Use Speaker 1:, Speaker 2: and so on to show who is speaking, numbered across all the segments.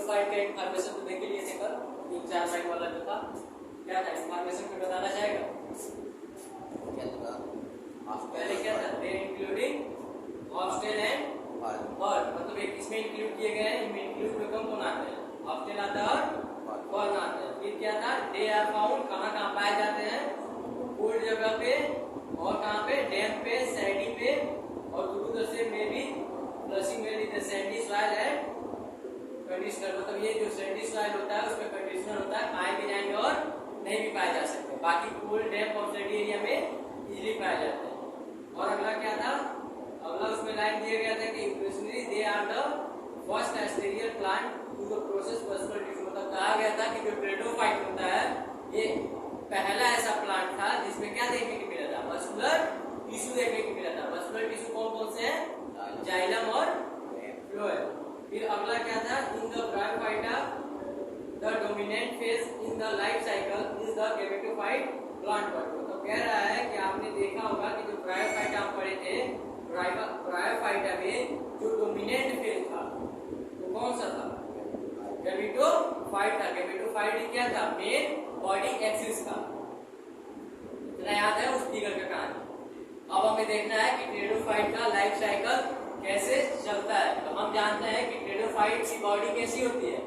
Speaker 1: Pteridophyte का information तो देख लिए थे कल, 3-4 लाइन वाला जो था, क्या था इन्फॉर्मेशन में बताना चाहेगा? पहले क्या था? दे इंक्लूडिंग हॉस्टेल एंड हॉल, मतलब इसमें इंक्लूड किए गए हैं, इनमें इंक्लूड में कौन आते हैं? हॉस्टेल आता है और हॉल आता है। फिर क्या था? दे आर फाउंड, कहाँ कहाँ पाए जाते हैं? कोल्ड जगह पे और कहाँ पे? डैम पे, सैंडी पे, और थ्रू द सेम में भी फ्लशिंग में the Sandy soil and conditioner, मतलब ये जो सैंडी सॉइल होता है उसमें कंडीशनर होता है, पाए भी जाएंगे और नहीं भी पाए जा सकते। बाकी कोल्ड, डैम और सैंडी एरिया में इजीली पाए जाते हैं। और अगला क्या था? अगला उसमें लाइन दिया गया था कि evolutionary they are the first terrestrial plant to the process muscular tissue, मतलब कहा गया था कि जो टेरिडोफाइट होता है ये पहला ऐसा प्लांट था जिसमें क्या देखने को मिला था? मस्कुलर टिश्यू देखने को मिला था। मस्कुलर टिश्यू कौन कौन से हैं? जाइलम और फ्लोएम। फिर अगला क्या था? In the bryophyta the dominant phase in the life cycle is the gametophyte plant work. तो कह रहा है कि आपने देखा होगा कि जो ब्रायोफाइटा आप पढ़े थे, ब्रायोफाइटा में जो डोमिनेंट फेज था वो कौन सा था? गैमेटोफाइट था। गैमेटोफाइट क्या था? मेन बॉडी एक्सिस था। इतना याद है उस फिगर का कहानी। अब हमें देखना है कि टेरिडोफाइट का लाइफ साइकिल कैसे चलता है। तो हम जानते हैं कि टेरिडोफाइट की बॉडी कैसी होती है?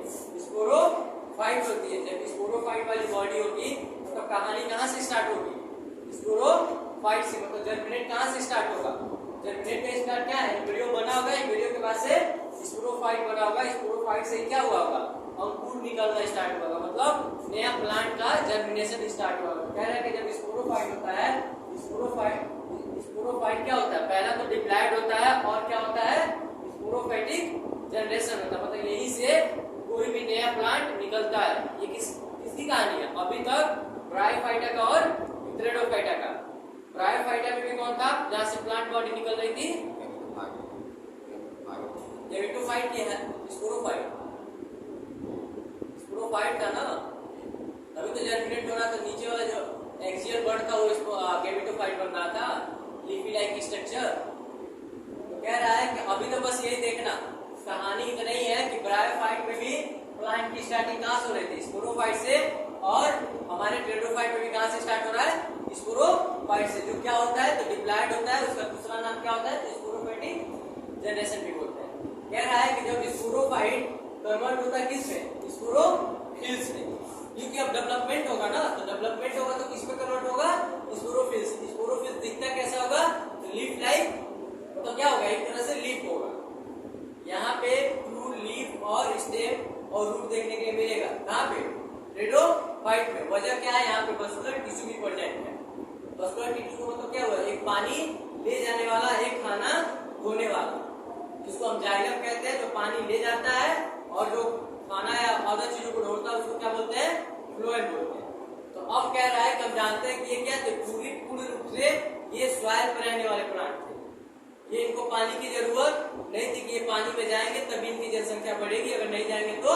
Speaker 1: स्पोरोफाइट होती है। जब स्पोरोफाइट वाली बॉडी होगी तो कहानी कहाँ से स्टार्ट होगी? स्पोरोफाइट से, मतलब जर्मिनेट कहाँ से स्टार्ट होगा? जर्मिनेट का स्टार्ट क्या है? वीडियो बना होगा, वीडियो के बाद से स्पोरोफाइट बना होगा, स्पोरोफाइट से क्या हुआ होगा? अंकुर निकलना स्टार्ट होगा, मतलब नया प्लांट का जर्मिनेशन स्टार्ट होगा। कह रहे हैं कि जब स्पोरोफाइट होता है, स्पोरोफाइट क्या होता है? पहला तो डिप्लॉयड होता है और क्या होता है? स्पोरोफाइटिक जनरेशन होता है, मतलब यही से कोई भी नया प्लांट निकलता है। ये किसकी कहानी है? अभी तक ब्रायोफाइटा का और टेरिडोफाइटा का। ब्रायोफाइटा में भी कौन था जहां से प्लांट बॉडी निकल रही थी? गैमेटोफाइट की है, स्पोरोफाइट था ना, तभी तो जर्मिनेट हो रहा था। नीचे वाला जो एक्सियल बर्ड था वो इसको गैमेटोफाइट बन रहा था, लीफी लाइक स्ट्रक्चर। तो कह रहा है कि अभी तो बस यही देखना, कहानी इतना ही है कि ब्रायोफाइट में भी प्लांट की स्टार्टिंग कहाँ से हो रही थी? स्पोरोफाइट से। और हमारे टेरिडोफाइट में भी कहाँ से स्टार्ट हो रहा है? स्पोरोफाइट से। जो क्या होता है? तो डिप्लॉयड होता है, उसका दूसरा नाम क्या होता है? तो स्पोरोफाइटिक जनरेशन भी बोलते हैं। कह रहा है कि जब स्पोरोफाइट कन्वर्ट होता है किसमें? स्पोरोफिल्स में, क्योंकि अब डेवलपमेंट होगा ना, तो डेवलपमेंट होगा तो किसमें कन्वर्ट होगा? स्पोरोफिल्स। स्पोरोफिल्स दिखता कैसा होगा? तो लीफ लाइक, मतलब क्या होगा? एक तरह से लीफ होगा। यहाँ पे फ्रूट, लीफ और स्टेम और रूट देखने के लिए मिलेगा। कहाँ पे? टेरिडोफाइट में। वजह क्या है? यहाँ पे मस्कुलर टिश्यू भी प्रेजेंट है। मस्कुलर टिश्यू मतलब क्या हुआ? एक पानी ले जाने वाला, एक खाना धोने वाला, जिसको हम जाइलम कहते हैं, जो पानी ले जाता है और जो खाना या अदर चीजों को ढोता है उसको क्या बोलते हैं? फ्लोएम बोलते हैं। तो अब कह रहा है कि हम जानते हैं कि ये क्या थे? पूर्ण रूप से ये सॉइल पर रहने वाले प्लांट थे। ये इनको पानी की जरूरत नहीं थी कि ये पानी में जाएंगे तभी इनकी जनसंख्या बढ़ेगी, अगर नहीं जाएंगे तो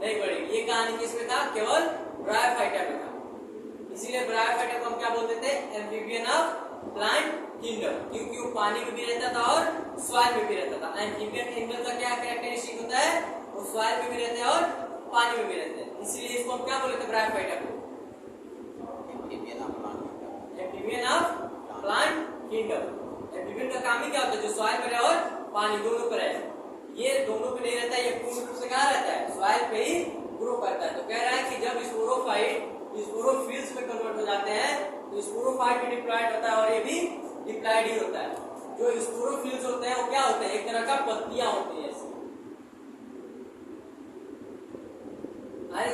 Speaker 1: नहीं बढ़ेगी। ये कहानी किसमें था? केवल ब्रायोफाइटा में था। इसीलिए ब्रायोफाइटा को हम क्या बोलते थे? एम्फीबियन ऑफ प्लांट किंगडम, क्योंकि वो पानी में भी रहता था और सॉइल में भी रहता था। एम्फीबियन एनिमल का क्या कैरेक्टरिस्टिक होता है? वो सॉइल में भी रहते हैं और पानी में भी रहते हैं। इसीलिए इसको हम क्या बोलते थे? ब्रायोफाइटा को amphibian of plant kingdom. Amphibian का काम ही क्या होता है? जो सॉइल में रहे और पानी दोनों पर रहे। ये दोनों पे नहीं रहता है, ये पूर्ण रूप से कहाँ रहता है? सॉइल पे ही ग्रो करता है। तो कह रहा है कि जब स्पोरोफाइट स्पोरोफिल्स में कन्वर्ट हो जाते हैं तो स्पोरोफाइट भी डिप्लॉयड होता है और ये भी डिप्लॉयड ही होता है। जो स्पोरोफिल्स होते हैं वो क्या होते हैं? एक तरह का पत्तियां होती है,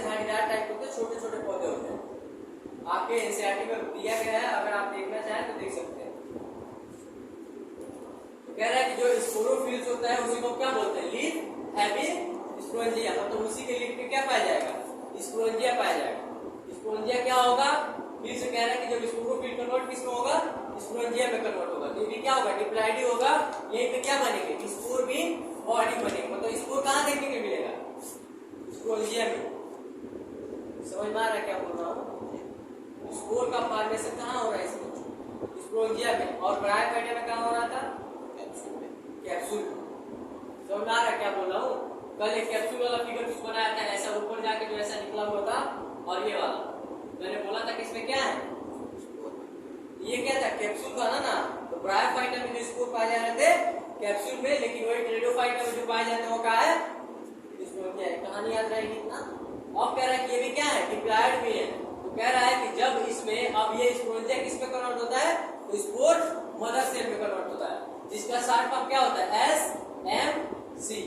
Speaker 1: झाड़ीदार टाइप होते हैं, छोटे छोटे पौधे होते हैं। आपके एनसीईआरटी में दिया गया है, अगर आप देखना चाहें तो देख सकते हैं। तो कह रहा है कि जो स्पोरोफिल्स होता है उसी को क्या बोलते हैं? लीफ हैवी स्पोरेंजिया, मतलब तो उसी के लीफ पे क्या पाया जाएगा? स्पोरेंजिया पाया जाएगा। स्पोरेंजिया क्या होगा? फिर से कह रहा है कि जब स्पोरोफिल कन्वर्ट किसमें होगा? स्पोरेंजिया में कन्वर्ट होगा, तो ये क्या होगा? डिप्लॉयड ही होगा। यहीं पे क्या बनेंगे? स्पोर भी बॉडी बनेगी। मतलब स्पोर कहाँ देखने को मिलेगा? स्पोरेंजिया में। समझ में आ रहा है क्या बोल रहा हूँ? स्पोर का फॉर्मेशन कहाँ हो रहा है? स्पोरेंजिया में। और ब्रायोफाइटा में कहाँ हो रहा था? कैप्सूल। समझ में आ रहा है क्या बोल रहा हूँ? कल एक कैप्सूल वाला फिगर कुछ बनाया था, ऐसा ऊपर जाके जो ऐसा निकला हुआ था, और ये वाला मैंने बोला था कि इसमें क्या है, ये क्या था, कैप्सूल था ना। तो ब्रायोफाइटा में जो स्पोर पाए जा रहे थे कैप्सूल में, लेकिन वही टेरिडोफाइटा में जो पाए जाते हैं वो क्या है, इसमें क्या है, कहानी याद रहेगी इतना। अब कह रहा है कि ये भी क्या है, डिप्लॉयड भी है। तो कह रहा है कि जब इसमें अब ये स्पोरेंजिया किसमें कन्वर्ट होता है, तो स्पोर मदर सेल में कन्वर्ट होता है, जिसका शॉर्ट फॉर्म क्या होता है, SMC।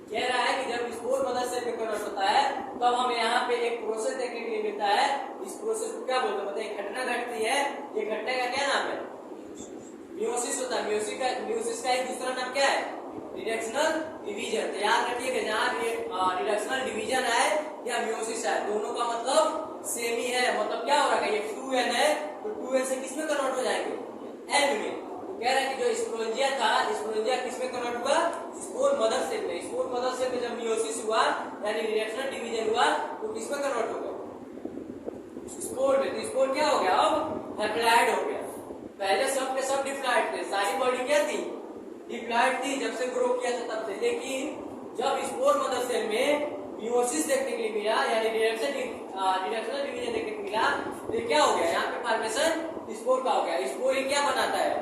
Speaker 1: कह रहा है कि जब स्पोर मदर सेल में कन्वर्ट होता है तब हमें यहाँ पे एक प्रोसेस देखने के लिए मिलता है। इस प्रोसेस को क्या बोलते हैं, मतलब एक घटना घटती है, ये घटना का क्या नाम है, मियोसिस होता है। मियोसिस का एक दूसरा नाम क्या है, रिडक्शनल डिवीजन। तो याद रखिएगा जहाँ रिडक्शनल डिवीजन है या मियोसिस है, दोनों का मतलब सेम ही है। मतलब क्या हो रहा है, ये 2n है तो 2n से किसमें कन्वर्ट हो जाएंगे, n में। तो कह रहा है कि जो स्पोरेंजिया था, स्पोरेंजिया किसमें कन्वर्ट हुआ, स्पोर मदर सेल में। स्पोर मदर सेल में जब मियोसिस हुआ यानी रिडक्शनल डिवीजन हुआ तो किसमें कन्वर्ट हो गया, स्पोर में। तो स्पोर क्या हो गया, अब हैप्लॉइड हो गया। पहले सब के सब डिप्लॉयड थे, सारी बॉडी क्या थी, डिप्लॉयड थी जब से ग्रो किया था तब से। लेकिन जब स्पोर मदर सेल में मियोसिस देखने के लिए मिला यानी रिडक्शनल डिवीजन देखने को मिला, तो क्या हो गया, यहाँ पे फॉर्मेशन स्पोर का हो गया। स्पोर ही क्या बनाता है,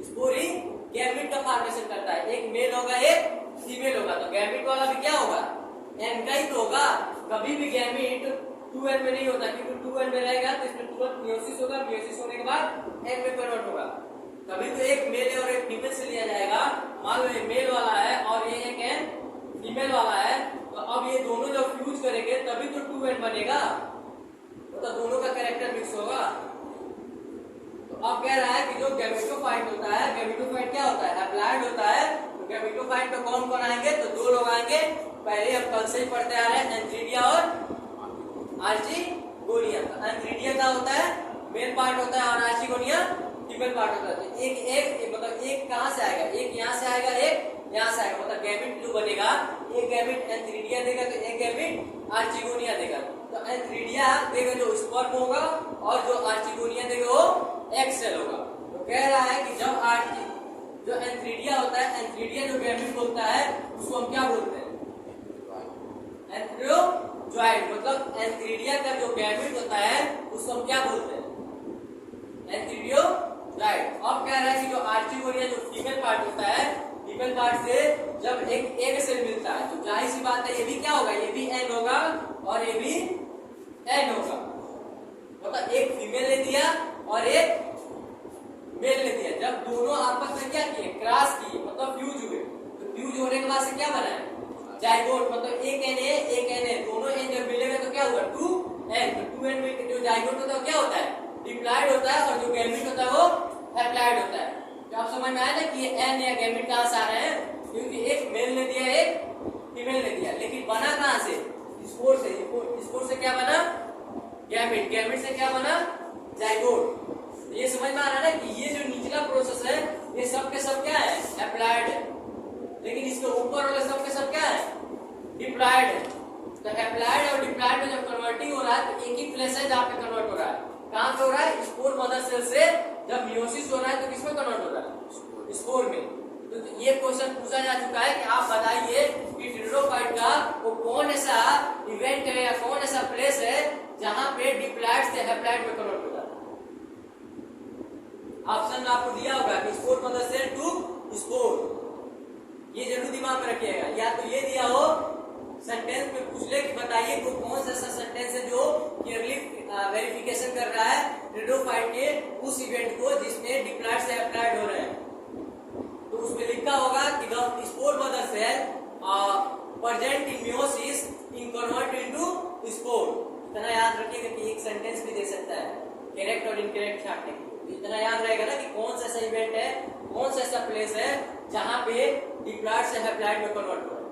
Speaker 1: स्पोर ही गैमेट का फॉर्मेशन करता है। एक मेल होगा एक फीमेल होगा, तो गैमेट वाला भी क्या होगा, n का ही तो होगा। कभी भी गैमेट 2n में नहीं होता, क्योंकि 2n में रहेगा तो इसमें तुरंत मियोसिस होगा, मियोसिस होने के बाद n में कन्वर्ट होगा। कभी तो एक मेल और एक फीमेल से लिया जाएगा। मान लो ये मेल वाला है और ये एक n फीमेल वाला है, तो अब ये दोनों जब फ्यूज करेंगे तभी तो 2n बनेगा, तो दोनों का कैरेक्टर मिक्स होगा। तो अब कह रहा है कि जो गैमेटोफाइट होता है, गैमेटोफाइट क्या होता है, हैप्लॉइड होता है। तो गैमेटोफाइट में कौन कौन आएंगे, तो दो लोग आएंगे, पहले हम कल से ही पढ़ते आ रहे हैं, एंथ्रीडिया और आर्चिगोनिया। एंथ्रीडिया का होता है मेल पार्ट होता है और आर्चिगोनिया फीमेल पार्ट होता है। एक मतलब एक कहां से आएगा, एक यहाँ से आएगा, एक यहाँ से आएगा। मतलब गैमेट जो बनेगा, एक गैमेट एंथ्रीडिया देगा तो एक गैमेट आर्चिगोनिया देगा। तो एंथ्रीडिया देगा जो स्पर्म होगा और जो आर्चिगोनिया देगा वो एग सेल होगा। तो कह रहा है कि जब जो एंथ्रीडिया होता है, एंथ्रीडिया जो गैमेट होता है उसको हम क्या बोलते हैं, एंथ्रियोजॉइड। मतलब एंथ्रीडिया का जो गैमेट होता है उसको हम क्या बोलते हैं, एंथ्रियोजॉइड। अब कह रहा है कि जो आर्चिगोनिया जो फीमेल पार्ट होता है, फीमेल पार्ट से जब एक एग सेल मिलता है तो जाहिर सी बात है ये भी क्या होगा, ये भी n होगा और ये भी n होगा। मतलब एक फीमेल ने दिया और एक मेल ने दिया। जब दोनों आपस में क्या किए, क्रॉस किए, मतलब फ्यूज हुए, तो फ्यूज होने के बाद से क्या बना है, जाइगोट। मतलब एक Na दोनों n जब मिलेगा तो क्या होगा, 2n। तो 2n में जो जाइगोट होता है क्या होता है, डिप्लॉयड होता है, और जो गैमेट होता है वो हैप्लॉइड होता है। तो आप समझ में आया ना कि ये n या गैमेट कहां से आ रहे हैं, क्योंकि एक मेल ने दिया एक फीमेल ने दिया। लेकिन बना कहां से, स्पोर से। स्पोर से क्या बना, गैमेट। गैमेट से क्या बना, जाइगोट। ये समझ में आ रहा है ना कि ये जो निचला प्रोसेस है ये सब के सब क्या है, हैप्लॉइड है। लेकिन इसके ऊपर वाले सब के सब क्या है, डिप्लॉयड है। तो हैप्लॉइड और डिप्लॉयड में जब कन्वर्टिंग हो रहा है तो एक ही प्लेस है जहाँ पे कन्वर्ट हो रहा है। कहां पे हो रहा है, स्पोर मदर सेल से जब मियोसिस हो रहा है तो किसमें कन्वर्ट हो रहा है, स्पोर में। तो ये क्वेश्चन पूछा जा चुका है कि आप बताइए कि टेरिडोफाइट का वो कौन ऐसा इवेंट है या कौन ऐसा प्लेस है जहां पे डिप्लॉयड से हैप्लॉइड में कन्वर्ट हो रहा है। ऑप्शन में आपको दिया होगा कि spore mother cell to spore, ये जरूर दिमाग में रखिएगा। या तो ये दिया हो सेंटेंस में पूछ ले कि बताइए वो कौन सा ऐसा सेंटेंस है जो क्लियरली वेरिफिकेशन कर रहा है टेरिडोफाइट के उस इवेंट को जिसमें डिप्लॉयड से हैप्लॉइड हो रहे हैं। तो उसमें लिखा होगा कि the spore mother cell present in meiosis in convert into spore. इतना याद रखिएगा कि एक सेंटेंस भी दे सकता है करेक्ट और इनकरेक्ट छांटने के। इतना याद रहेगा ना कि कौन सा ऐसा इवेंट है, कौन सा ऐसा प्लेस है जहां पे डिप्लॉयड से हैप्लॉइड में कन्वर्ट हो रहा है।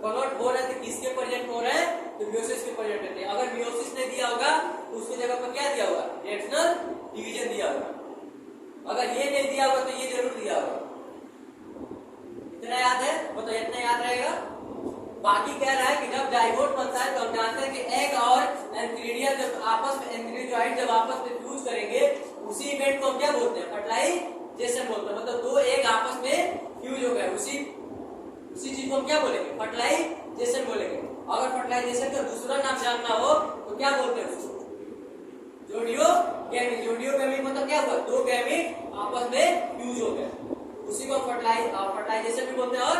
Speaker 1: कन्वर्ट हो रहे थे किसके प्रेजेंट हो रहे हैं, तो मियोसिस के प्रेजेंट रहते हैं। अगर मियोसिस ने दिया होगा तो उसकी जगह पर क्या दिया होगा, रिडक्शनल डिवीजन दिया होगा। अगर ये नहीं दिया होगा तो ये जरूर दिया होगा। इतना याद है, मतलब इतना याद रहेगा। बाकी कह रहा है कि जब जाइगोट बनता है तो हम जानते हैं कि एग और एंथ्रीडिया जब आपस में, एंथ्रीजॉइड जब आपस में फ्यूज करेंगे उसी इवेंट को हम क्या बोलते हैं, फर्टिलाइजेशन बोलते हैं। मतलब दो एग आपस में फ्यूज हो गए, उसी उसी चीज को हम क्या बोलेंगे, फर्टिलाइजेशन बोलेंगे। अगर फर्टिलाइजेशन का दूसरा नाम जानना हो तो क्या बोलते हैं उसको, जोडियोगेमी। जोडियोगेमी मतलब क्या हुआ, दो गैमीट आपस में फ्यूज हो गए, उसी को फर्टिलाइजेशन भी बोलते हैं और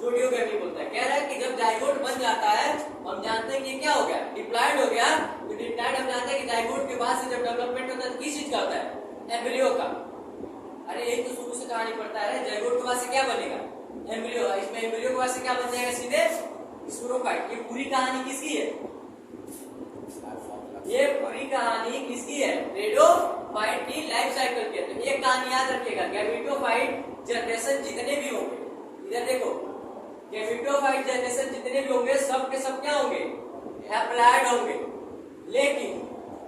Speaker 1: जोडियोगेमी बोलते हैं। कह रहा है कि जब जाइगोट बन जाता है, हम जानते हैं कि क्या हो गया, डिप्लॉयड हो गया। तो डिप्लॉयड हम जानते हैं कि जाइगोट के बाद से जब डेवलपमेंट होता है तो किस चीज का होता है, एम्ब्रियो का। अरे यही तो शुरू से कहानी पढ़ता है, जाइगोट के बाद से क्या बनेगा, एम्ब्रियो। इसमें एम्ब्रियो के बाद से क्या बन जाएगा, सीधे स्पोरोफाइट। ये पूरी कहानी किसकी है, ये पूरी कहानी किसकी है, टेरिडोफाइट की लाइफ साइकिल की है। तो एक कहानी याद रखिएगा, गैमेटोफाइट जनरेशन जितने भी होंगे, इधर देखो, गैमेटोफाइट जनरेशन जितने भी होंगे सब के सब क्या होंगे, हैप्लॉइड होंगे। लेकिन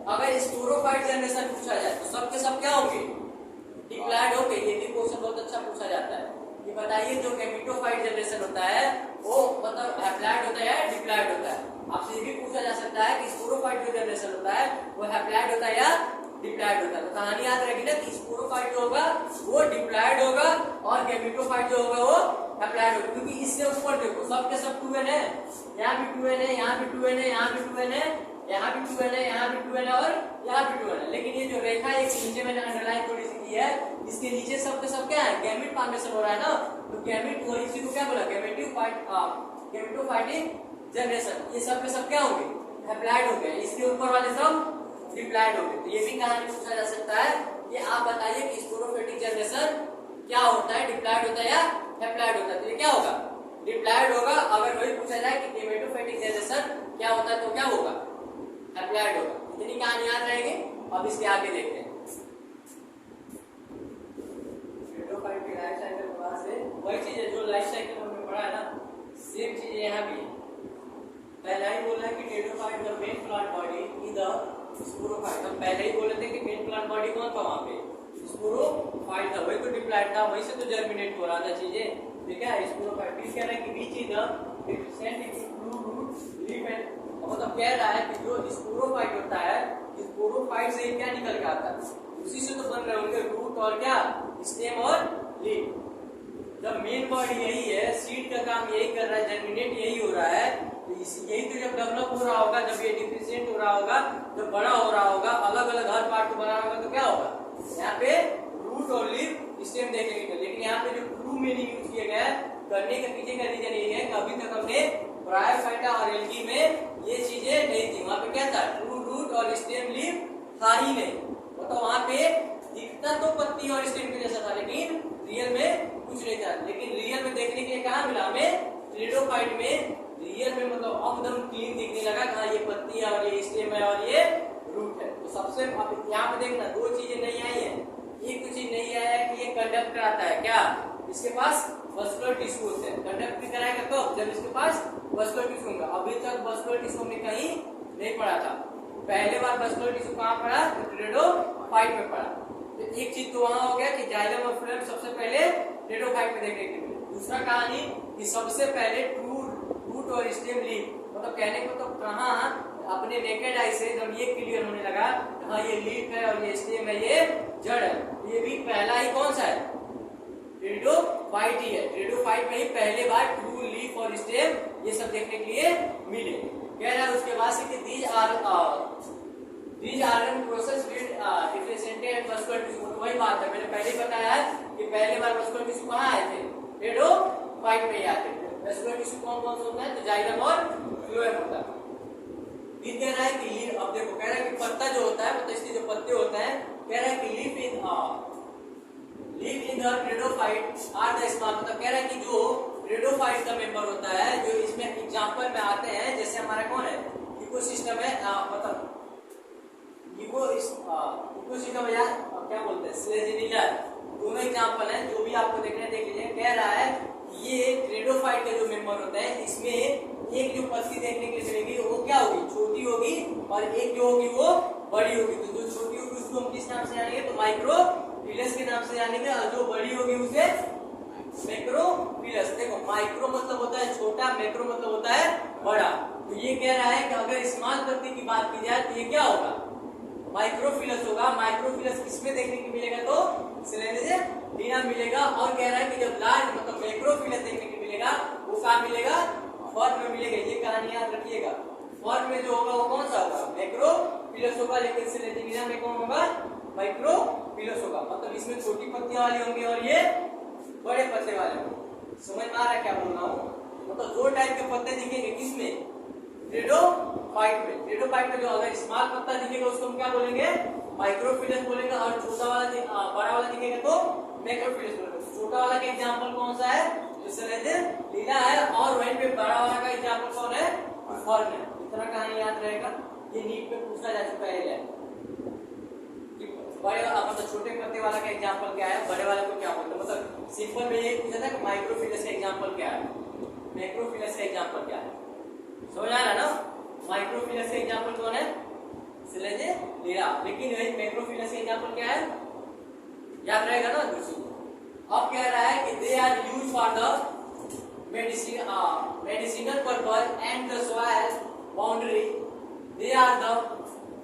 Speaker 1: अगर स्पोरोफाइट जनरेशन पूछा जाए तो सब के सब क्या होंगे, डिप्लॉयड होंगे। ये भी क्वेश्चन बहुत अच्छा पूछा जाता है। ये बताइए जो गैमेटोफाइट जनरेशन होता है वो मतलब हैप्लॉइड होता है या डिप्लॉयड होता है। आपसे ये भी पूछा जा सकता है कि स्पोरोफाइट जो जनरेशन होता है वो हैप्लॉइड होता है या डिप्लॉयड होता है। तो कहानी याद रखिए ना कि स्पोरोफाइट जो होगा वो डिप्लॉयड होगा और गैमेटोफाइट जो होगा वो हैप्लॉइड होगा। क्योंकि इससे ऊपर देखो सब के सब 2n है, यहाँ भी 2n है, यहाँ भी 2n है, यहाँ भी 2n है, यहाँ भी 2n है, यहाँ भी 2n है और यहाँ भी 2n है। लेकिन ये जो रेखा है नीचे मैंने अंडरलाइन थोड़ी सी की है, इसके नीचे सब के सब क्या है, गैमेट फॉर्मेशन हो रहा है ना। तो गैमेट वो इसी को क्या बोला, गैमेटोफाइटिक जनरेशन। ये सब के सब क्या होंगे, हैप्लॉइड हो गए, इसके ऊपर वाले सब डिप्लॉयड हो गए। तो ये भी कहानी पूछा जा सकता है कि आप बताइए कि स्पोरोफाइटिक जनरेशन क्या होता है, डिप्लॉयड होता है या हैप्लॉइड होता है। तो ये क्या होगा, डिप्लॉयड होगा। अगर वही पूछा जाए कि गैमेटोफाइटिक जनरेशन क्या होता है तो क्या होगा, हैप्लॉइड होगा। इतनी कहानी याद रहेगी। अब इसके आगे देखते हैं, टेरिडोफाइट की लाइफ साइकिल के बाद से वही चीज है जो लाइफ साइकिल हमने पढ़ा है ना, सेम चीज यहाँ भी। पहला ही बोला है कि pteridophyte the main plant body is the sporophyte. हम पहले ही बोले थे कि मेन प्लांट बॉडी कौन था वहां पे, स्पोरोफाइट था। वही तो डिप्लॉयड था, वही से तो जर्मिनेट हो रहा था चीजें, ठीक है। स्पोरोफाइट फिर कह रहा है कि बीच is the represent flu root leaf and, मतलब कह रहा है कि जो स्पोरोफाइट होता है, स्पोरोफाइट से क्या निकल के आता है, उसी से तो बन रहे होंगे रूट और क्या, स्टेम और लीफ। जब मेन बॉडी यही है, सीड का काम यही कर रहा है, जर्मिनेट यही हो रहा है, तो यही तो जब डेवलप हो रहा होगा, जब ये डिफरेंशिएट हो रहा होगा, जब बड़ा हो रहा होगा, अलग अलग हर पार्ट को बना होगा, तो क्या होगा, यहाँ पे रूट और लीफ स्टेम देखने को। लेकिन यहाँ पे जो ट्रू मीनिंग यूज किया गया है करने के पीछे का रीजन ये है कि अभी तक हमने ब्रायोफाइटा और एल्गी में ये चीजें नहीं थी। वहां पे क्या था, ट्रू रूट और स्टेम लीफ था ही नहीं। मतलब वहां पे दिखता तो पत्ती और स्टेम के जैसा था, लेकिन रियल में कुछ नहीं था। लेकिन रियल में देखने के लिए कहाँ मिला हमें, टेरिडोफाइट में रियल में मतलब एकदम क्लीन दिखने लगा, कहाँ ये पत्ती है और ये स्टेम है और ये रूट है। तो सबसे यहाँ पे देखना दो चीजें नहीं आई है। एक तो चीज नहीं आया है कि ये कंडक्ट कराता है, क्या इसके पास मस्कुलर टिश्यू होते हैं। कंडक्ट भी कराएगा कब, जब इसके पास मस्कुलर टिश्यू होगा। अभी तक मस्कुलर टिश्यू हमने कहीं नहीं पढ़ा था। पहले बार मस्कुलर टिश्यू कहाँ पढ़ा, तो टेरिडोफाइट में पढ़ा। तो एक चीज तो वहां हो गया कि जाइलम और फ्लोएम सबसे पहले टेरिडोफाइट में देखने के लिए। दूसरा कहानी कि सबसे पहले ट्रू रूट और स्टेम लीफ, मतलब कहने को तो कहाँ अपने नेकेड आई से जब ये क्लियर होने लगा, हाँ ये लीफ है और ये स्टेम है, ये जड़ है। ये भी पहला ही कौन सा है, टेरिडोफाइट ही है। टेरिडोफाइट में ही पहले बार ट्रू लीफ और स्टेम ये सब देखने के लिए मिले। कह रहा है उसके बाद से कि these are process differentiated muscular tissue. वही बात है, मैंने पहले ही बताया है कि पहले बार मस्कुलर टिश्यू कहाँ आए थे, टेरिडोफाइट में ही आते थे। मस्कुलर टिश्यू कौन कौन से होता है, तो जाइलम और फ्लोएम होता है। फिर कह रहा है कि लीफ, अब देखो कह रहा है कि पत्ता जो होता है, मतलब इसके जो पत्ते होते हैं, कह रहा है कि leaf in the pteridophyte are the small, मतलब कह रहा है कि जो टेरिडोफाइट का मेंबर होता है, जो इसमें एग्जांपल में आते हैं, जैसे हमारा कौन है, इकोसिस्टम है, मतलब इकोसिस्टम या क्या बोलते हैं, स्लेजिनिला, दोनों एग्जांपल हैं। जो भी आपको देखने देख लीजिए। कह रहा है ये टेरिडोफाइट के जो मेंबर होते हैं, इसमें एक जो पत्ती देखने के लिए मिलेगी वो क्या होगी, छोटी होगी, और एक जो होगी वो बड़ी होगी। तो जो छोटी होगी उसको हम किस नाम से जानेंगे, तो माइक्रोफिलस के नाम से जानेंगे, और जो बड़ी होगी उसे मैक्रोफिलस। देखो माइक्रो मतलब होता है छोटा, मैक्रो मतलब होता है बड़ा। तो ये कह रहा है कि अगर स्मॉल पत्ती की बात की जाए तो ये क्या होगा, माइक्रोफिलस होगा। माइक्रोफिलस किसमें देखने को मिलेगा, तो स्लेजिनिला मिलेगा। और कह रहा है कि जब लार्ज मतलब मैक्रोफिलस देखने को मिलेगा वो कहाँ मिलेगा, फॉर्म में मिलेगा। ये कहानी याद रखिएगा। फॉर्म में जो होगा वो कौन सा होगा, मैक्रोफिलस होगा, लेकिन सिलेजिना में कौन होगा, माइक्रोफिलस होगा। मतलब इसमें छोटी पत्तियां वाली होंगी और ये बड़े पत्ते वाले होंगे। समझ में आ रहा है क्या बोल रहा हूँ? मतलब दो टाइप के पत्ते दिखेंगे, किसमें, टेरिडोफाइट में। टेरिडोफाइट में जो अगर स्मॉल पत्ता दिखेगा उसको हम क्या बोलेंगे, माइक्रोफिलस बोलेंगे, और छोटा वाला बड़ा वाला दिखेगा तो मैक्रोफिलस बोलेंगे। छोटा वाला का एग्जांपल कौन सा है, जो सिलेजिना है, और वहीं पे बड़ा वाला का एग्जांपल कौन है, फॉर्म है। इतना कहानी याद रहेगा, ये नीट में पूछा जा चुका है। बड़े मतलब छोटे पत्ते वाला का एग्जांपल क्या है, बड़े वाले को क्या बोलते हैं। मतलब सिंपल में ये पूछा था कि माइक्रोफिलस का एग्जांपल क्या है, मैक्रोफिलस का एग्जांपल क्या है। समझ आ रहा ना? माइक्रोफिलस का एग्जांपल कौन है, सिलेजिना। लेकिन वही मैक्रोफिलस का एग्जांपल क्या है, याद रहेगा ना दोस्तों। अब कह रहा है कि they are used for the medicinal purpose and the soil boundary, they are the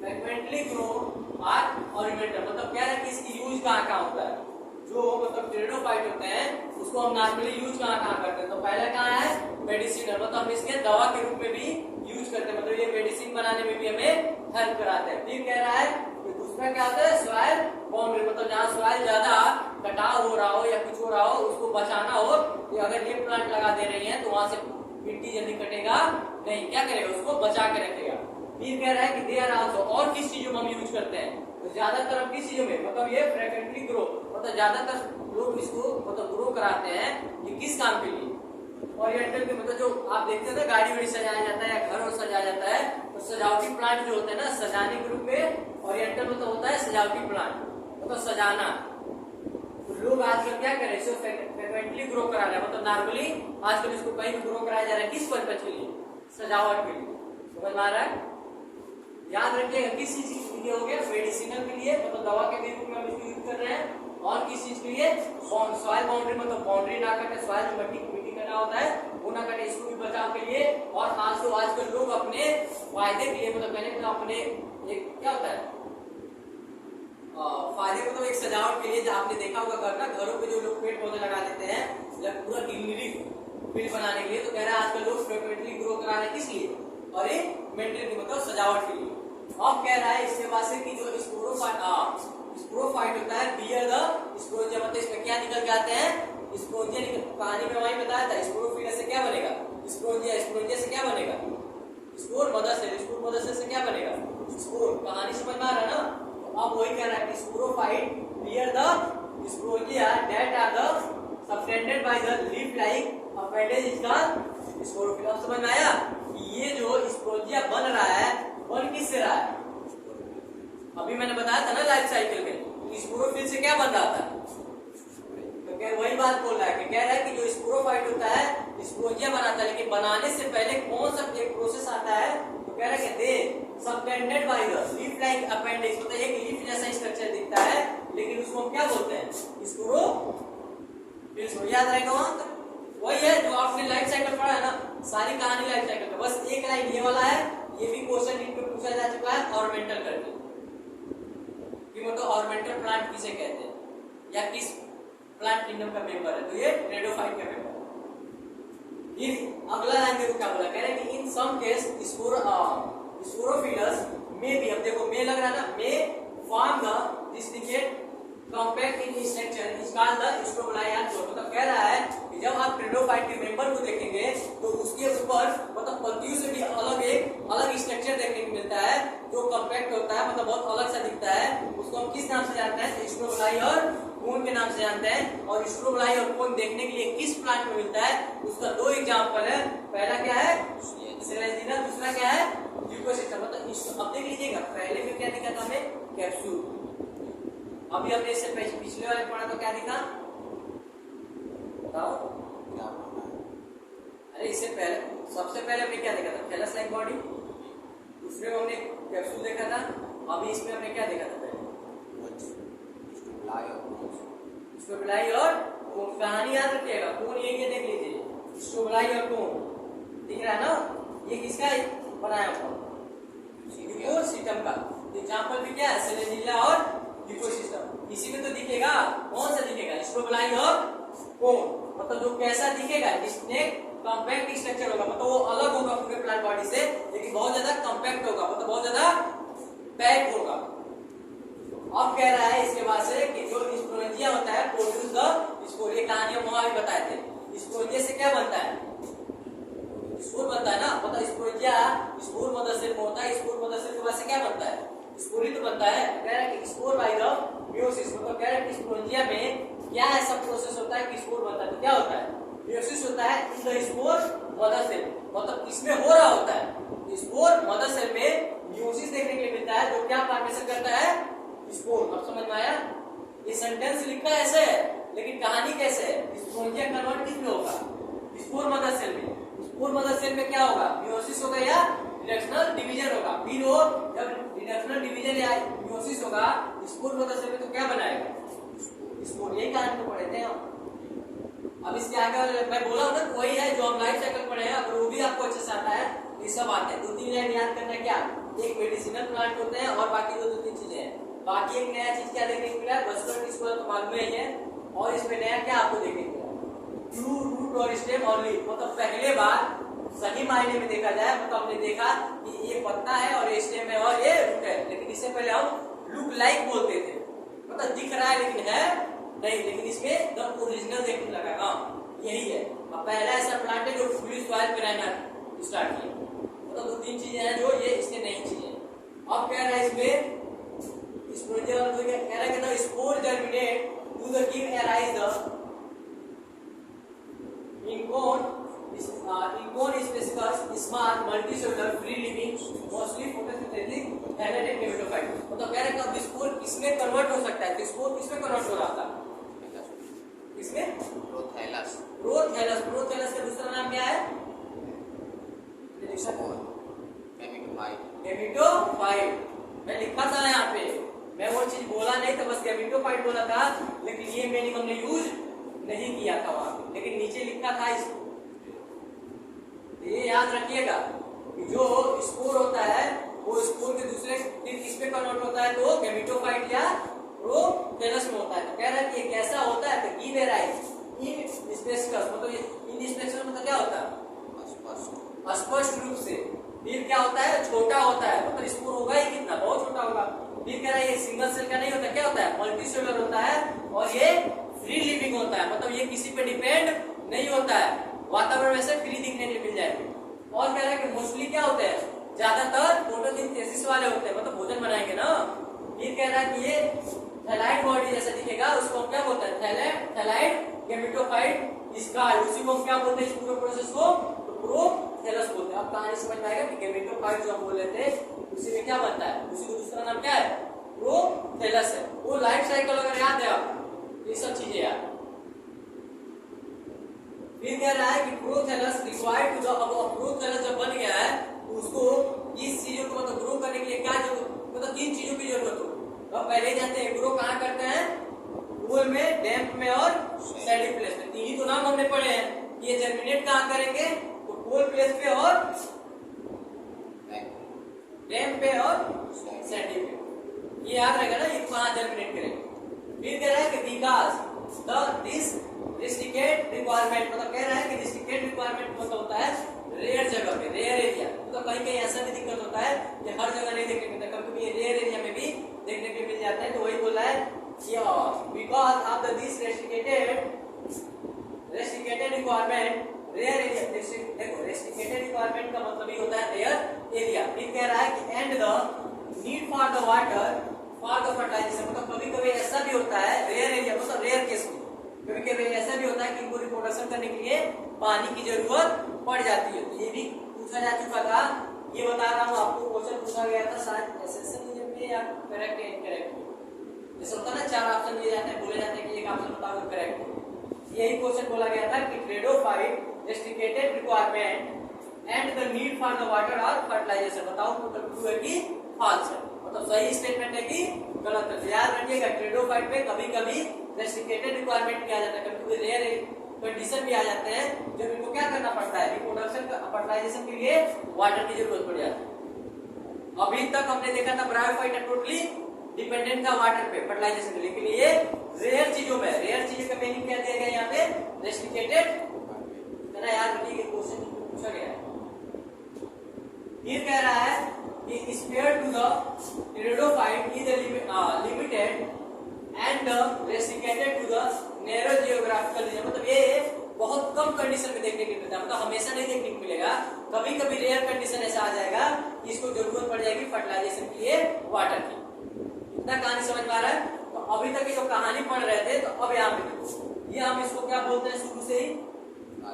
Speaker 1: frequently grown are ornamental. मतलब कह रहा है कि इसकी यूज कहाँ होता है, जो मतलब टेरिडोफाइट होते हैं उसको हम नॉर्मली यूज कहाँ करते हैं। तो पहला कहाँ है, मेडिसिनल, मतलब हम इसके दवा के रूप में भी यूज करते हैं, मतलब ये मेडिसिन बनाने में भी हमें हेल्प कराते हैं। फिर कह रहा है कि दूसरा क्या होता है, सॉइल बाउंड्री, मतलब जहाँ सॉइल ज्यादा कटाव हो रहा हो या कुछ हो रहा हो उसको बचाना हो, कि अगर ये प्लांट लगा दे रही है तो वहां से मिट्टी जल्दी कटेगा नहीं, क्या करेगा, उसको बचा के रखेगा। फिर कह रहा है कि दे आर आल्सो, और किस चीजों में हम यूज करते हैं, तो ज्यादातर हम किस चीजों में, मतलब ये फ्रीक्वेंटली ग्रो, मतलब ज्यादातर लोग इसको मतलब ग्रो कराते हैं, ये किस काम के लिए, ओरिएंटल के, मतलब जो आप देखते हैं ना गाड़ी वाड़ी सजाया जाता है या घर और सजाया जाता है, तो सजावटी प्लांट जो होते हैं ना, सजाने के रूप में ओरिएंटल मतलब होता है सजावटी प्लांट, मतलब सजाना। तो लोग आजकल क्या कर रहे हैं, इसको फ्रीक्वेंटली ग्रो करा रहे हैं, मतलब नॉर्मली आजकल इसको कहीं भी ग्रो कराया जा रहा है, किस पर्पज के लिए, सजावट के लिए। समझ में आ रहा है? याद रखिएगा किस चीज के लिए हो गया, मेडिसिनल के लिए, मतलब दवा के रूप में हम इसको यूज कर रहे हैं, और किस चीज के लिए, सॉइल बाउंड्री, मतलब बाउंड्री ना कटे, सॉइल मिट्टी कटा होता है वो ना कटे, इसको भी बचाव के लिए। और आजकल लोग अपने फायदे के लिए, मतलब कहने का अपने एक क्या होता है फायदे, मतलब एक सजावट के लिए, जो आपने देखा होगा घर ना, घरों पे जो लोग पेड़ पौधे लगा देते हैं पूरा ग्रीनरी फील्ड बनाने के लिए, तो कह रहा है आजकल लोग फ्रीक्वेंटली ग्रो करा रहे हैं, किस लिए, और एक मेंटेन की मतलब सजावट के लिए। अब कह रहा है इसके बाद से कि जो स्पोरोफाइट होता है, बियर द स्पोरोंजिया, मतलब इसमें क्या निकल के आते हैं, स्पोरोंजिया निकल, कहानी में वही बताया था, स्पोरोफिलस से क्या बनेगा, स्पोरोंजिया, स्पोरोंजिया से क्या बनेगा, स्पोर मदर से, स्पोर मदर से क्या बनेगा, स्पोर। कहानी समझ में आ रहा है ना? तो अब वही कह रहा है कि sporophyte bear the sporangia that are the subtended by the leaf like appendage is called sporophyll. समझ में आया कि ये जो स्पोरोंजिया बन रहा है, बन किससे रहा है, अभी मैंने बताया था ना लाइफ साइकिल में, स्पोरोफिल से क्या बन रहा था, तो क्या वही बात बोल रहा है कि कह रहा है कि जो स्पोरोफाइट होता है स्पोरोंजिया बनाता है, लेकिन बनाने से पहले कौन सा एक प्रोसेस आता है, तो कह रहा है कि they subtended by the leaf like appendix, मतलब एक लीफ जैसा स्ट्रक्चर दिखता है, लेकिन उसको हम क्या बोलते हैं, स्पोरोफिल। याद रहेगा वहां तक, वही है जो आपने लाइफ साइकिल पढ़ा है ना, सारी कहानी लाइफ साइकिल का, बस एक लाइन ये वाला है, ये भी क्वेश्चन नीट में पूछा जा चुका है, ऑर्नामेंटल करके, कि मतलब ऑर्नामेंटल प्लांट किसे कहते हैं, या किस प्लांट किंगडम का मेंबर है, तो ये टेरिडोफाइट का मेंबर है। अगला लाइन देखो क्या बोला, कह रहे हैं कि इन सम केस स्पोरोफिलस में भी, अब देखो में लग रहा है ना, में form the distinct compact in structure is called the stromatolite. मतलब कह रहा है कि जब आप टेरिडोफाइट के मेंबर को देखेंगे तो उसके ऊपर मतलब पत्तियों से भी अलग स्ट्रक्चर देखने को मिलता है, जो कॉम्पैक्ट होता है, मतलब बहुत अलग सा दिखता है। उसको हम किस नाम से जानते हैं, स्ट्रोमोलाई और कोन के नाम से जानते हैं। और स्ट्रोमोलाई और कोन देखने के लिए किस प्लांट में मिलता है, उसका दो एग्जाम्पल है, पहला क्या है सिलेजिना, दूसरा क्या है ल्यूकोसिस्टम। मतलब अब देख लीजिएगा, पहले में क्या दिखा था हमें, कैप्सूल, अभी हमने इससे पिछले वाले पढ़ा तो क्या दिखा, बताओ, अरे इससे पहले सबसे पहले हमने क्या देखा था, थैलस लाइक बॉडी, दूसरे में हमने कैप्सूल देखा था, अभी इसमें हमने क्या देखा था, स्ट्रोमोलाई और कोन। कहानी याद रखिएगा, कोन ये देख लीजिए, स्ट्रोमोलाई और कोन दिख रहा है ना, ये किसका बनाया हुआ, ल्यूकोसिस्टम का। एग्जांपल भी क्या है, सिलेजिना और ल्यूकोसिस्टम। इसी में तो दिखेगा, कौन सा दिखेगा, स्ट्रोमोलाई और कोन, मतलब जो कैसा दिखेगा, जिसने कॉम्पैक्ट स्ट्रक्चर होगा, मतलब वो अलग होगा पूरे प्लांट बॉडी से, लेकिन बहुत ज्यादा कॉम्पैक्ट होगा, मतलब बहुत ज्यादा पैक होगा। अब कह रहा है इसके बाद से कि जो स्पोरेंजिया होता है प्रोड्यूस द स्पोर, ये कहानी हम वहां भी बताए थे। स्पोरेंजिया से क्या बनता है? स्पोर बनता है ना, मतलब स्पोरेंजिया स्पोर मदर सेल में होता है। स्पोर मदर सेल के बाद से क्या बनता है? स्पोर ही तो बनता है। कह रहा है कि स्पोर बाय द मियोसिस, मतलब कह रहा है कि स्पोरेंजिया में क्या ऐसा प्रोसेस होता है कि स्पोर बनता है? तो क्या होता है? मियोसिस होता है in the spore mother cell, मतलब इसमें हो रहा होता है स्पोर मदर सेल में मियोसिस देखने के लिए मिलता है, जो क्या फॉर्मेशन करता है? स्पोर। अब समझ में आया? ये सेंटेंस लिखा ऐसे है, लेकिन कहानी कैसे है? स्पोरेंजिया कन्वर्ट किसमें होगा? स्पोर मदर सेल में। स्पोर मदर सेल में क्या होगा? मियोसिस होगा या रिडक्शनल डिवीजन होगा। फिर वो जब रिडक्शनल डिवीजन या मियोसिस होगा स्पोर मदर सेल में, तो क्या बनाएगा? स्पोर। यही कहानी को पढ़े थे हम। अब इसके आगे मैं बोला हूं ना, वही है जो हम लाइफ साइकिल पढ़े हैं, अगर वो भी आपको अच्छे से आता है, ये सब आते हैं। 2-3 लाइन याद करना है। क्या? एक मेडिसिनल प्लांट होते हैं और बाकी 2-3 चीजें हैं। बाकी एक नया चीज क्या देखने को मिला है? वस्कुलर टिश्यू तो मालूम ही है, और इसमें नया क्या आपको देखने को मिला? ट्रू रूट और स्टेम और लीफ, मतलब पहले बार सही मायने में देखा जाए, मतलब हमने देखा कि ये पत्ता है और ये स्टेम है और ये रूट है, लेकिन इससे पहले हम लुक लाइक बोलते थे, मतलब दिख रहा है लेकिन है नहीं, लेकिन इसमें एकदम ओरिजिनल देखने लगा। हाँ यही है। अब पहला ऐसा प्लांट है जो फुली सॉइल पे रहना स्टार्ट किया, मतलब 2-3 चीजें हैं जो ये इससे नई चीजें। अब कह रहा है इसमें स्पोरेंजिया वाला कह रहा है कि the spore germinate to the give arise the inconspicuous small multicellular free living mostly photosynthetic thalloid gametophyte, मतलब कह रहा है कि अब स्पोर किसमें कन्वर्ट हो सकता है? तो स्पोर किसमें कन्वर्ट हो रहा था? किसमें? प्रोथैलस। प्रोथैलस। प्रोथैलस का दूसरा नाम क्या है? गेमेटोफाइट। मैं लिखा था यहाँ पे, मैं वो चीज बोला नहीं था, बस गेमेटोफाइट बोला था, लेकिन ये मीनिंग हमने यूज नहीं किया था वहां पे, लेकिन नीचे लिखा था इसको। ये याद रखिएगा कि जो स्पोर होता है वो स्पोर के दूसरे किसमें कन्वर्ट होता है? तो गेमेटोफाइट या प्रोथैलस में होता है। तो कह रहा है कि ये कैसा होता है? तो गिव अराइज इन स्पेसिकस, मतलब ये इन स्पेसिकस मतलब क्या होता है? स्पष्ट रूप से। फिर क्या होता है? छोटा होता है, मतलब स्पोर होगा ही कितना? बहुत छोटा होगा। फिर कह रहा है ये सिंगल सेल का नहीं होता, क्या होता है? मल्टीसेलुलर होता है, और ये फ्री लिविंग होता है, मतलब ये किसी पे डिपेंड नहीं होता है, वातावरण में से फ्री दिखने के लिए मिल जाएगा। और कह रहा है कि मोस्टली क्या होते हैं? ज्यादातर फोटोसिंथेसिस वाले होते हैं, मतलब भोजन बनाएंगे ना। फिर कह रहा है कि ये थैलाइड बॉडी जैसा दिखेगा, उसको हम क्या बोलते हैं? थैलाइड गेमेटोफाइट स्कार्ड, उसी को हम क्या बोलते हैं? इस पूरे प्रोसेस को प्रोथैलस बोलते हैं। अब कहानी समझ में आएगा कि गेमेटोफाइट जो हम बोल रहे थे उसी में क्या बनता है? उसी को दूसरा नाम क्या है? प्रोथैलस है। वो लाइफ साइकिल अगर याद है आप, ये सब चीजें याद। फिर कह रहा है कि प्रोथैलस रिक्वायर्ड टू द, अब प्रोथैलस जब बन गया है तो उसको इस चीजों को मतलब ग्रो करने के लिए क्या जरूरत, मतलब 3 चीजों की जरूरत हो। तो पहले ही जानते हैं ग्रो कहाँ करते हैं? पूल में, डैम्प में और सैडी प्लेस में। 3 ही तो नाम हमने पढ़े हैं। ये जर्मिनेट कहाँ करेंगे? तो पूल प्लेस पे और डैम्प पे और सैडी पे। ये याद रहेगा ना, ये कहाँ जर्मिनेट करेंगे। फिर कह रहा है कि because the this restricted requirement, मतलब कह रहा है कि रिस्ट्रिक्टेड रिक्वायरमेंट मतलब होता है रेयर जगह पे, रेयर एरिया, मतलब कहीं कहीं ऐसा भी दिक्कत होता है कि हर जगह नहीं देखने को मिलता, कभी ये रेयर एरिया में भी देखने को मिल जाते हैं। तो वही बोला है कि because of the this restricted requirement rare area. देखो रेस्ट्रिक्टेड रिक्वायरमेंट का मतलब ही होता है रेयर एरिया। फिर कह रहा है कि and the need for the water for the fertilization, मतलब कभी कभी ऐसा भी होता है रेयर एरिया, मतलब रेयर केस में कभी कभी ऐसा भी होता है कि इनको रिप्रोडक्शन करने के लिए पानी की जरूरत पड़ जाती है। तो ये भी पूछा जा चुका था, ये बता रहा हूँ आपको। क्वेश्चन पूछा गया था शायद एसेशन में या करेक्ट है इनकरेक्ट, जैसे होता है ना 4 ऑप्शन दिए जाते हैं, बोले जाते हैं कि एक ऑप्शन बताओ करेक्ट है। यही क्वेश्चन बोला गया था कि pteridophyte restricted requirement and the need for the water और फर्टिलाइजेशन, बताओ टोटल ट्रू है कि फॉल्स है, मतलब सही स्टेटमेंट है कि गलत है। याद रखिएगा ट्रेडोफाइट में कभी कभी रेस्ट्रिक्टेड रिक्वायरमेंट भी आ जाता है, कभी कभी रेयर कंडीशन भी आ जाते हैं जब इनको क्या करना पड़ता है? रिप्रोडक्शन फर्टिलाइजेशन के लिए वाटर की जरूरत पड़ जाती है। अभी तक हमने देखा था ब्रायोफाइट टोटली डिपेंडेंट था वाटर पे फर्टिलाइजेशन के लिए, लेकिन ये रेयर चीजों में, रेयर चीजों का मीनिंग क्या दिया गया यहाँ पे? रेस्ट्रिक्टेड इतना याद रखिए कि क्वेश्चन पूछा गया है। फिर कह रहा है कि spare to the pteridophyte is limited and restricted to the narrow geographical region. मतलब ये बहुत कम कंडीशन में देखने को मिलता है, मतलब हमेशा नहीं देखने को मिलेगा, कभी कभी रेयर कंडीशन ऐसा आ जाएगा कि इसको जरूरत पड़ जाएगी फर्टिलाइजेशन के लिए वाटर की। इतना कहानी समझ में आ रहा है? तो अभी तक जो कहानी पढ़ रहे थे, तो अब यहाँ पे देखो, ये हम इसको क्या बोलते हैं शुरू से ही,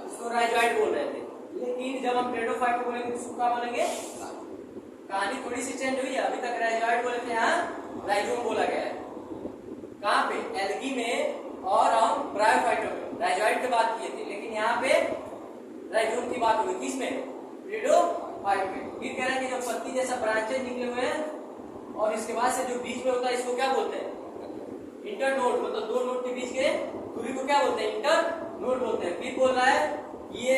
Speaker 1: इसको राइजोइड बोल रहे थे, लेकिन जब हम टेरिडोफाइट बोलेंगे तो इसको क्या बोलेंगे? कहानी थोड़ी सी चेंज हुई है। अभी तक राइजोइड बोले थे, यहाँ राइजोम बोला गया है। कहाँ पे? एल्गी में और हम ब्रायोफाइटों में राइजोइड की बात किए थे, लेकिन यहाँ पे राइजोम की बात हुई। किसमें? टेरिडोफाइट में। फिर कह रहे हैं कि जो पत्ती जैसा ब्रांचेज निकले हुए हैं और इसके बाद से जो बीच में होता है, इसको क्या बोलते हैं? इंटरनोड। मतलब दो नोड के बीच के दूरी को क्या बोलते हैं? इंटरनोड बोलते हैं। फिर बोल रहा है ये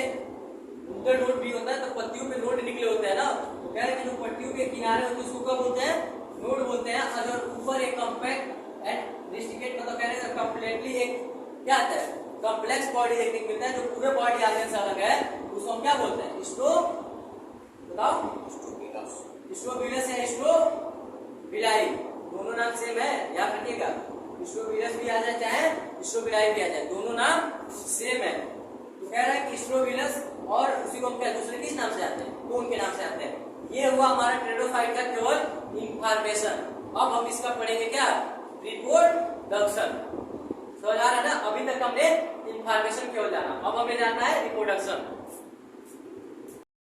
Speaker 1: इंटरनोड भी होता है, तो पत्तियों पे नोड निकले होते हैं ना, तो कह रहे हैं कि जो पत्तियों के किनारे होते हैं उसको क्या बोलते हैं? नोड बोलते हैं। और ऊपर एक कॉम्पैक्ट एंड रिस्ट्रिक्टेड, मतलब कह रहे हैं कंप्लीटली एक क्या आता है? कॉम्प्लेक्स बॉडी देखने को मिलता है, जो पूरे बॉडी आर्गन से अलग है, उसको हम क्या बोलते हैं? बताओ, स्ट्रोबिलस है स्ट्रोबिलाई, दोनों नाम सेम है, याद रखिएगा। स्ट्रोबिलस भी आ जाए चाहे स्ट्रोबिलाई भी आ जाए, दोनों नाम सेम है। तो कह रहा है कि स्ट्रोबिलस और उसी को हम क्या दूसरे किस नाम से आते हैं? तो उनके नाम से आते हैं। ये हुआ हमारा टेरिडोफाइट का केवल इंफॉर्मेशन। अब हम इसका पढ़ेंगे क्या? रिप्रोडक्शन। समझ आ रहा है ना? अभी तक हमने इंफॉर्मेशन केवल जाना, अब हमें जानना है रिप्रोडक्शन।